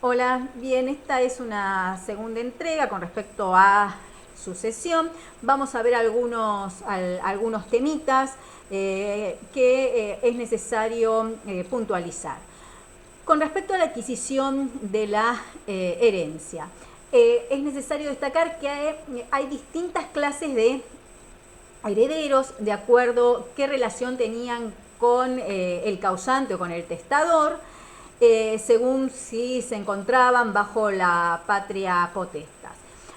Hola, bien, esta es una segunda entrega con respecto a sucesión. Vamos a ver algunos temitas que es necesario puntualizar. Con respecto a la adquisición de la herencia, es necesario destacar que hay distintas clases de herederos de acuerdo qué relación tenían con el causante o con el testador, según si se encontraban bajo la patria potestas.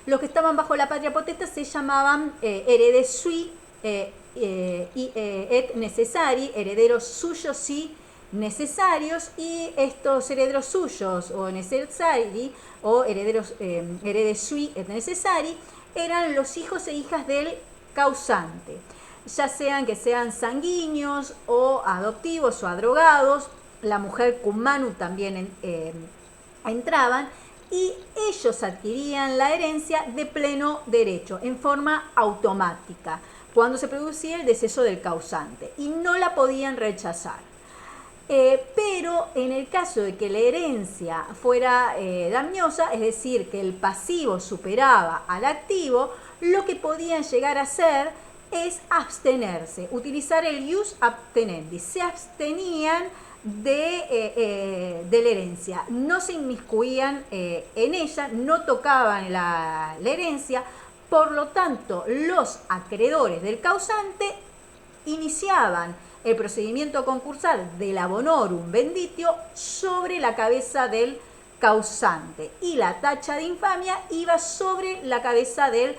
Los que estaban bajo la patria potestas se llamaban heredes sui et necessari, herederos suyos y necesarios, y estos herederos suyos o necessari o heredes sui et necessari eran los hijos e hijas del causante, ya sean que sean sanguíneos o adoptivos o adrogados. La mujer cum manu también entraban, y ellos adquirían la herencia de pleno derecho, en forma automática, cuando se producía el deceso del causante, y no la podían rechazar. Pero en el caso de que la herencia fuera damniosa, es decir, que el pasivo superaba al activo, lo que podían llegar a hacer es abstenerse, utilizar el ius abstenendi. Se abstenían de la herencia, no se inmiscuían en ella, no tocaban la herencia. Por lo tanto, los acreedores del causante iniciaban el procedimiento concursal del abonorum venditio sobre la cabeza del causante, y la tacha de infamia iba sobre la cabeza del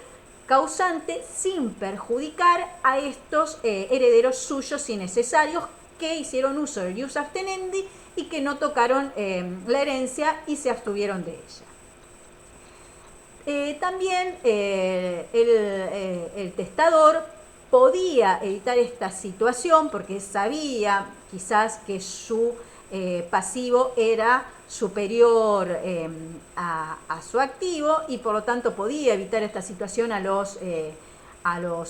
causante, sin perjudicar a estos herederos suyos y necesarios que hicieron uso del ius abstenendi y que no tocaron la herencia y se abstuvieron de ella. También el testador podía evitar esta situación porque sabía quizás que su pasivo era superior a su activo, y por lo tanto podía evitar esta situación a los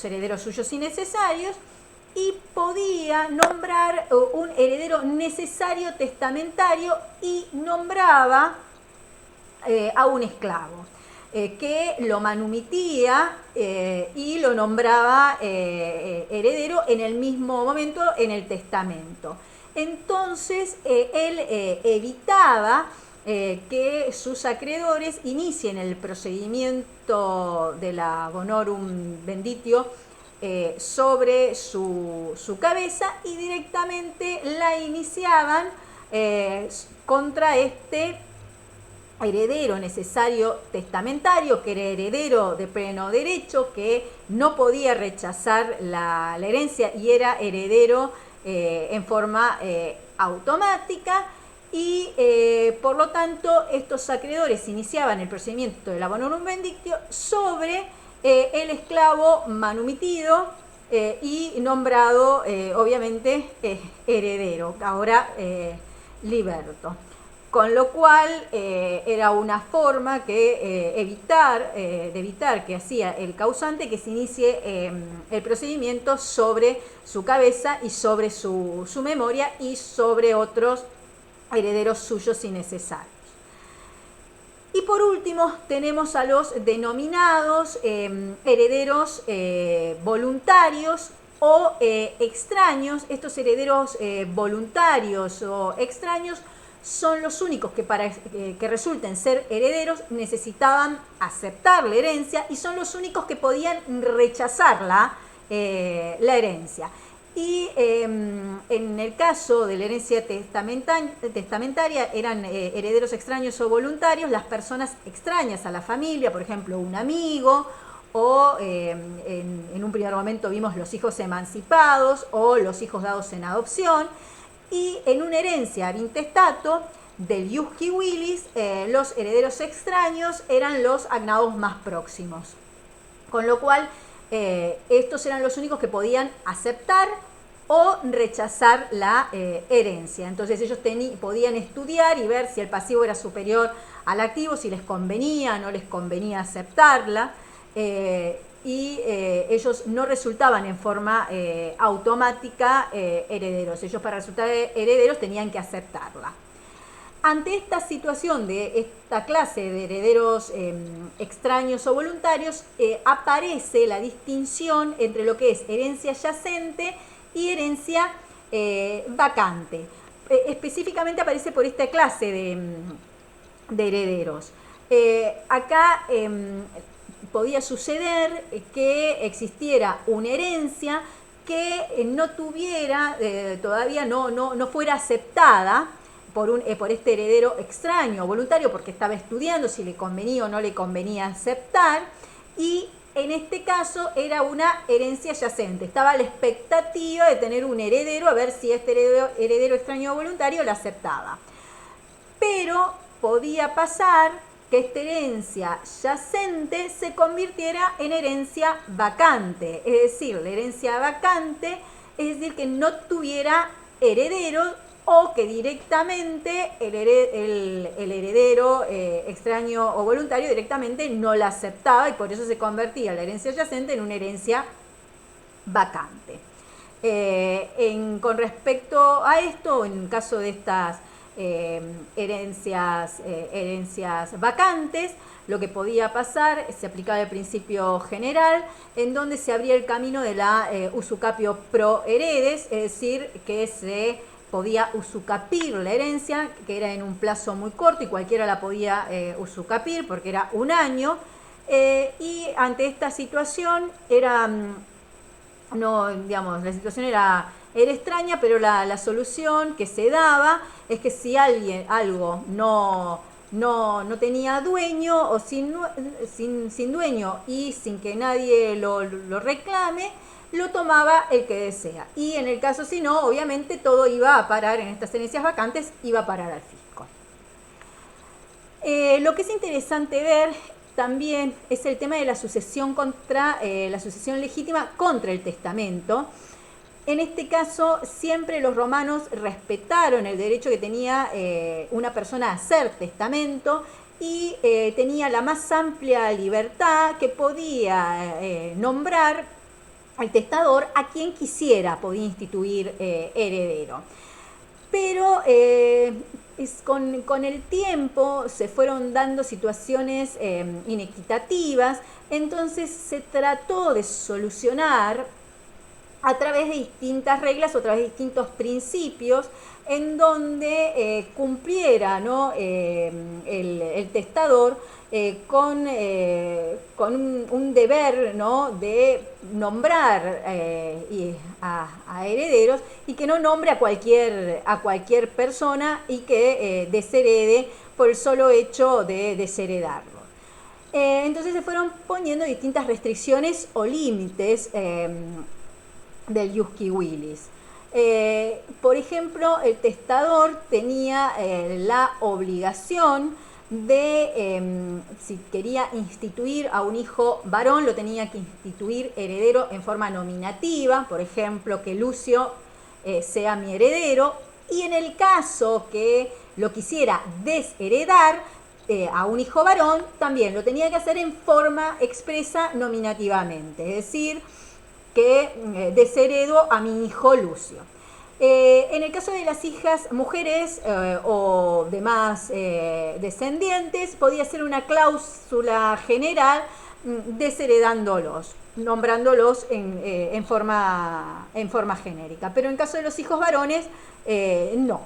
herederos suyos y necesarios, y podía nombrar un heredero necesario testamentario, y nombraba a un esclavo que lo manumitía y lo nombraba heredero en el mismo momento en el testamento. Entonces él evitaba que sus acreedores inicien el procedimiento de la bonorum venditio sobre su cabeza, y directamente la iniciaban contra este heredero necesario testamentario, que era heredero de pleno derecho, que no podía rechazar la herencia y era heredero en forma automática, y por lo tanto estos acreedores iniciaban el procedimiento del abonorum vendictio sobre el esclavo manumitido y nombrado obviamente heredero, ahora liberto. Con lo cual era una forma de evitar que hacía el causante que se inicie el procedimiento sobre su cabeza y sobre su memoria y sobre otros herederos suyos y necesarios. Y por último tenemos a los denominados herederos voluntarios o extraños. Estos herederos voluntarios o extraños son los únicos que para que resulten ser herederos necesitaban aceptar la herencia, y son los únicos que podían rechazar la herencia. Y en el caso de la herencia testamentaria eran herederos extraños o voluntarios las personas extrañas a la familia, por ejemplo un amigo, o en un primer momento vimos los hijos emancipados o los hijos dados en adopción. Y en una herencia ad intestato del ius civilis, los herederos extraños eran los agnados más próximos, con lo cual estos eran los únicos que podían aceptar o rechazar la herencia. Entonces ellos podían estudiar y ver si el pasivo era superior al activo, si les convenía o no les convenía aceptarla, y ellos no resultaban en forma automática herederos. Ellos para resultar herederos tenían que aceptarla. Ante esta situación de esta clase de herederos extraños o voluntarios, aparece la distinción entre lo que es herencia yacente y herencia vacante. Específicamente aparece por esta clase de herederos. Acá podía suceder que existiera una herencia que no tuviera, todavía no fuera aceptada por este heredero extraño o voluntario, porque estaba estudiando si le convenía o no le convenía aceptar, y en este caso era una herencia yacente. Estaba a la expectativa de tener un heredero, a ver si este heredero extraño o voluntario la aceptaba. Pero podía pasar que esta herencia yacente se convirtiera en herencia vacante. Es decir, la herencia vacante es decir que no tuviera heredero, o que directamente el heredero extraño o voluntario directamente no la aceptaba, y por eso se convertía la herencia yacente en una herencia vacante. Con respecto a esto, en caso de estas herencias vacantes, lo que podía pasar, se aplicaba el principio general, en donde se abría el camino de la usucapio pro heredes, es decir, que se podía usucapir la herencia, que era en un plazo muy corto y cualquiera la podía usucapir porque era un año, y ante esta situación era, no, digamos, la situación era extraña, pero la solución que se daba es que si algo no tenía dueño o sin dueño y sin que nadie lo reclame, lo tomaba el que desea. Y en el caso si no, obviamente todo iba a parar, en estas herencias vacantes, iba a parar al fisco. Lo que es interesante ver también es el tema de la sucesión la sucesión legítima contra el testamento. En este caso, siempre los romanos respetaron el derecho que tenía una persona a hacer testamento, y tenía la más amplia libertad, que podía nombrar al testador a quien quisiera, podía instituir heredero. Pero con el tiempo se fueron dando situaciones inequitativas, entonces se trató de solucionar a través de distintas reglas o a través de distintos principios, en donde cumpliera, ¿no? el testador con un deber, ¿no? de nombrar a herederos, y que no nombre a cualquier persona y que desherede por el solo hecho de desheredarlo. Entonces se fueron poniendo distintas restricciones o límites del ius qui willis. Por ejemplo, el testador tenía la obligación de, si quería instituir a un hijo varón, lo tenía que instituir heredero en forma nominativa, por ejemplo, que Lucio sea mi heredero, y en el caso que lo quisiera desheredar a un hijo varón, también lo tenía que hacer en forma expresa nominativamente, es decir, que desheredo a mi hijo Lucio. En el caso de las hijas mujeres o demás descendientes, podía ser una cláusula general desheredándolos, nombrándolos en forma genérica. Pero en caso de los hijos varones, no.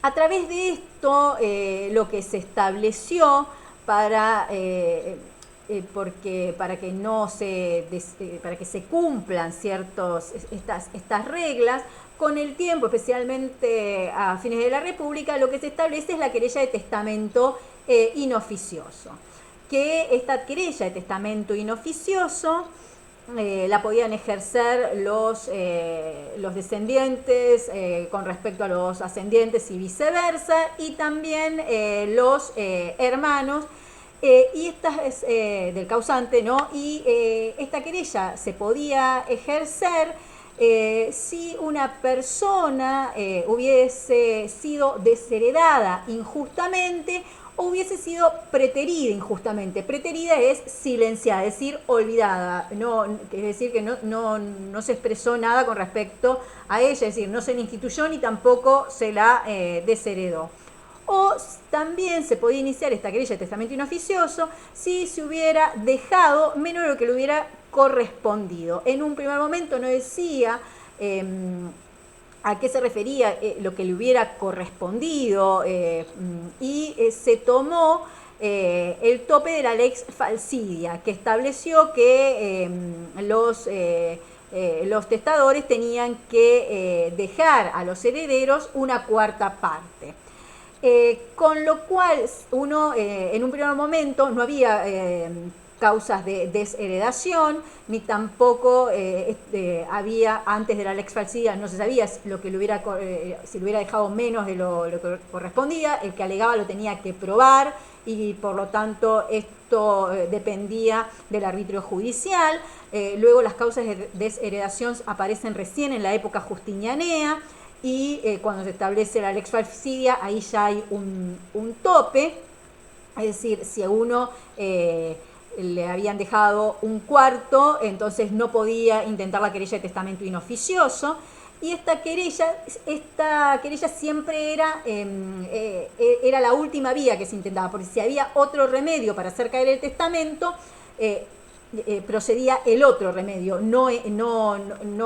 A través de esto, lo que se estableció para que se cumplan estas reglas, con el tiempo, especialmente a fines de la República, lo que se establece es la querella de testamento inoficioso. Que esta querella de testamento inoficioso la podían ejercer los descendientes con respecto a los ascendientes y viceversa, y también los hermanos y esta es del causante, ¿no? Y esta querella se podía ejercer si una persona hubiese sido desheredada injustamente o hubiese sido preterida injustamente. Preterida es silenciada, es decir, olvidada, es decir, que no se expresó nada con respecto a ella, es decir, no se la instituyó ni tampoco se la desheredó. o también se podía iniciar esta querella de testamento inoficioso si se hubiera dejado menos de lo que le hubiera correspondido. En un primer momento no decía a qué se refería lo que le hubiera correspondido y se tomó el tope de la lex falsidia, que estableció que los testadores tenían que dejar a los herederos una cuarta parte. Con lo cual uno en un primer momento no había causas de desheredación, ni tampoco había, antes de la lex falsidia, no se sabía lo que le hubiera, si le hubiera dejado menos de lo que correspondía. El que alegaba lo tenía que probar y por lo tanto esto dependía del arbitrio judicial. Luego las causas de desheredación aparecen recién en la época justinianea y cuando se establece la lex falsidia ahí ya hay un tope, es decir, si a uno le habían dejado un cuarto, entonces no podía intentar la querella de testamento inoficioso. Y esta querella siempre era la última vía que se intentaba, porque si había otro remedio para hacer caer el testamento, procedía el otro remedio, no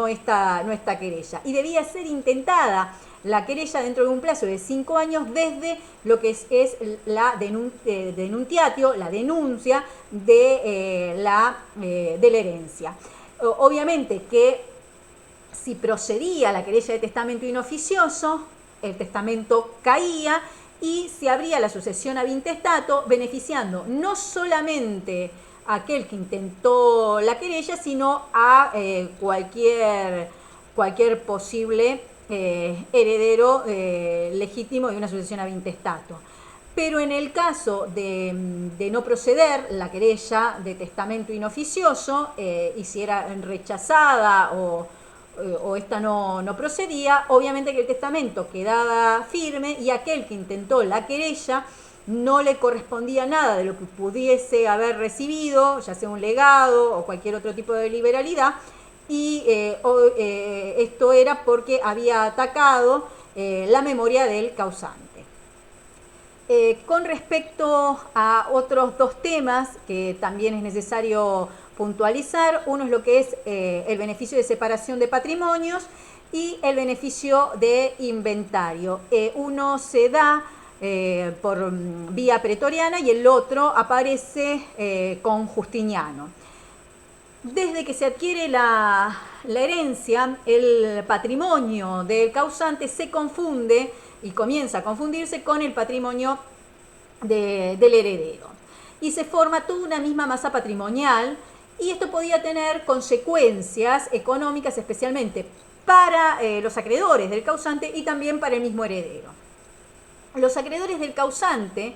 esta querella. Y debía ser intentada la querella dentro de un plazo de 5 años desde lo que es la denuntiatio, la denuncia de la herencia. Obviamente que si procedía la querella de testamento inoficioso, el testamento caía y se abría la sucesión ab intestato, beneficiando no solamente a aquel que intentó la querella, sino a cualquier posible heredero legítimo de una sucesión ab intestato. Pero en el caso de no proceder la querella de testamento inoficioso y si era rechazada o esta no procedía, obviamente que el testamento quedaba firme y aquel que intentó la querella no le correspondía nada de lo que pudiese haber recibido, ya sea un legado o cualquier otro tipo de liberalidad, y esto era porque había atacado la memoria del causante. Con respecto a otros dos temas que también es necesario puntualizar, uno es lo que es el beneficio de separación de patrimonios y el beneficio de inventario. Uno se da por vía pretoriana y el otro aparece con Justiniano. Desde que se adquiere la herencia, el patrimonio del causante se confunde y comienza a confundirse con el patrimonio del heredero. Y se forma toda una misma masa patrimonial y esto podía tener consecuencias económicas especialmente para los acreedores del causante y también para el mismo heredero. Los acreedores del causante,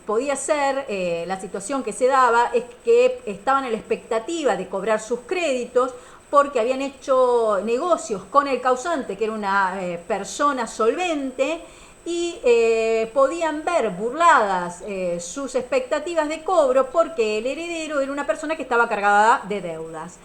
podía ser la situación que se daba, es que estaban en la expectativa de cobrar sus créditos porque habían hecho negocios con el causante, que era una persona solvente, y podían ver burladas sus expectativas de cobro porque el heredero era una persona que estaba cargada de deudas.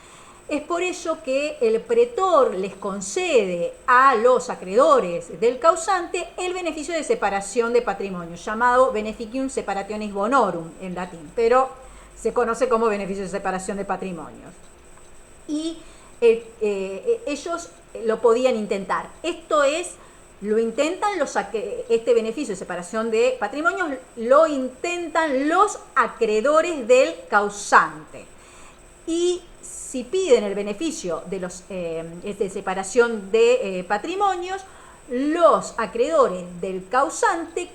Es por ello que el pretor les concede a los acreedores del causante el beneficio de separación de patrimonio, llamado beneficium separationis bonorum en latín, pero se conoce como beneficio de separación de patrimonios. Y ellos lo podían intentar. Esto es, lo intentan este beneficio de separación de patrimonios, lo intentan los acreedores del causante. Y si piden el beneficio de separación de patrimonios, los acreedores del causante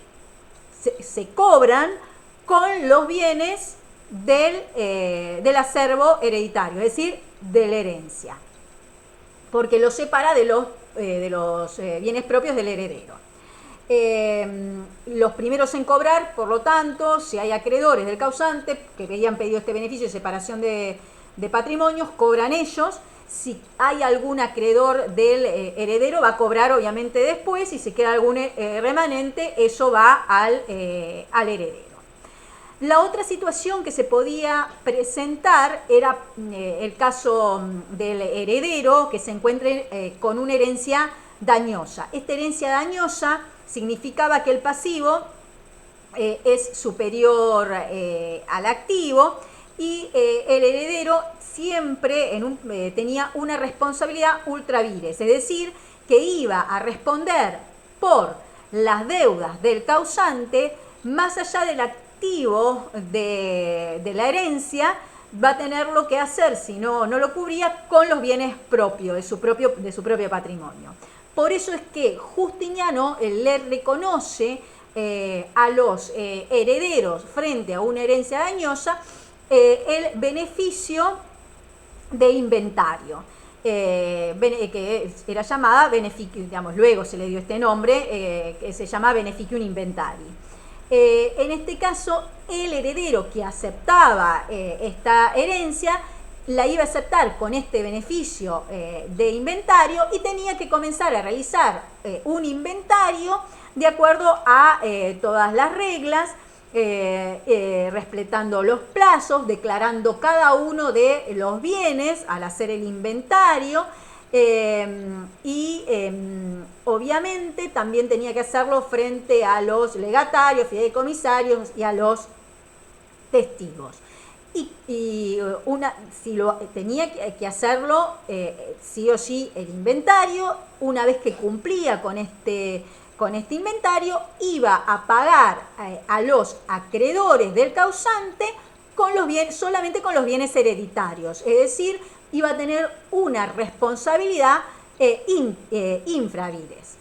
se cobran con los bienes del acervo hereditario, es decir, de la herencia, porque lo separa de los bienes propios del heredero. Los primeros en cobrar, por lo tanto, si hay acreedores del causante que habían pedido este beneficio de separación de patrimonios, cobran ellos. Si hay algún acreedor del heredero, va a cobrar obviamente después, y si queda algún remanente, eso va al heredero. La otra situación que se podía presentar era el caso del heredero que se encuentre con una herencia dañosa. Esta herencia dañosa significaba que el pasivo es superior al activo, y el heredero siempre tenía una responsabilidad ultra vires, es decir, que iba a responder por las deudas del causante más allá del activo de la herencia. Va a tener lo que hacer, si no lo cubría, con los bienes propios, de su propio patrimonio. Por eso es que Justiniano le reconoce a los herederos frente a una herencia dañosa el beneficio de inventario, que era llamada beneficium, digamos, luego se le dio este nombre, que se llama beneficium inventari. En este caso, el heredero que aceptaba esta herencia la iba a aceptar con este beneficio de inventario, y tenía que comenzar a realizar un inventario de acuerdo a todas las reglas, respetando los plazos, declarando cada uno de los bienes al hacer el inventario, y obviamente también tenía que hacerlo frente a los legatarios, fideicomisarios y a los testigos. Si tenía que hacerlo sí o sí el inventario. Una vez que cumplía con este inventario, iba a pagar a los acreedores del causante solamente con los bienes hereditarios, es decir, iba a tener una responsabilidad infravires.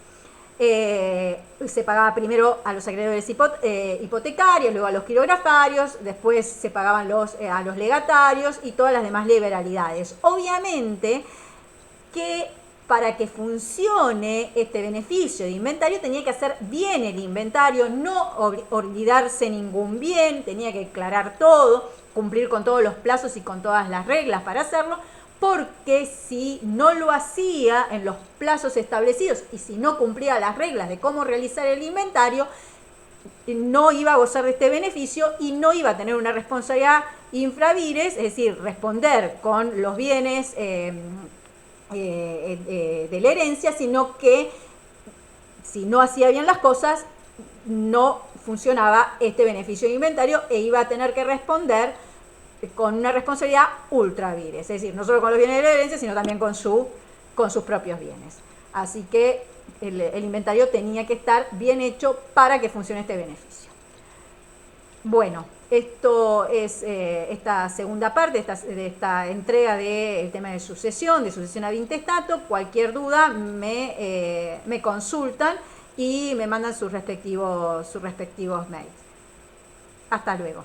Se pagaba primero a los acreedores hipotecarios, luego a los quirografarios, después se pagaban a los legatarios y todas las demás liberalidades. Obviamente que para que funcione este beneficio de inventario tenía que hacer bien el inventario, no olvidarse ningún bien, tenía que declarar todo, cumplir con todos los plazos y con todas las reglas para hacerlo, porque si no lo hacía en los plazos establecidos y si no cumplía las reglas de cómo realizar el inventario, no iba a gozar de este beneficio y no iba a tener una responsabilidad infravires, es decir, responder con los bienes de la herencia, sino que si no hacía bien las cosas, no funcionaba este beneficio de inventario e iba a tener que responder con una responsabilidad ultra vires, es decir, no solo con los bienes de la herencia, sino también con sus propios bienes. Así que el inventario tenía que estar bien hecho para que funcione este beneficio. Bueno, esto es esta segunda parte de esta entrega del tema de sucesión ad intestato. Cualquier duda me consultan y me mandan sus respectivos mails. Hasta luego.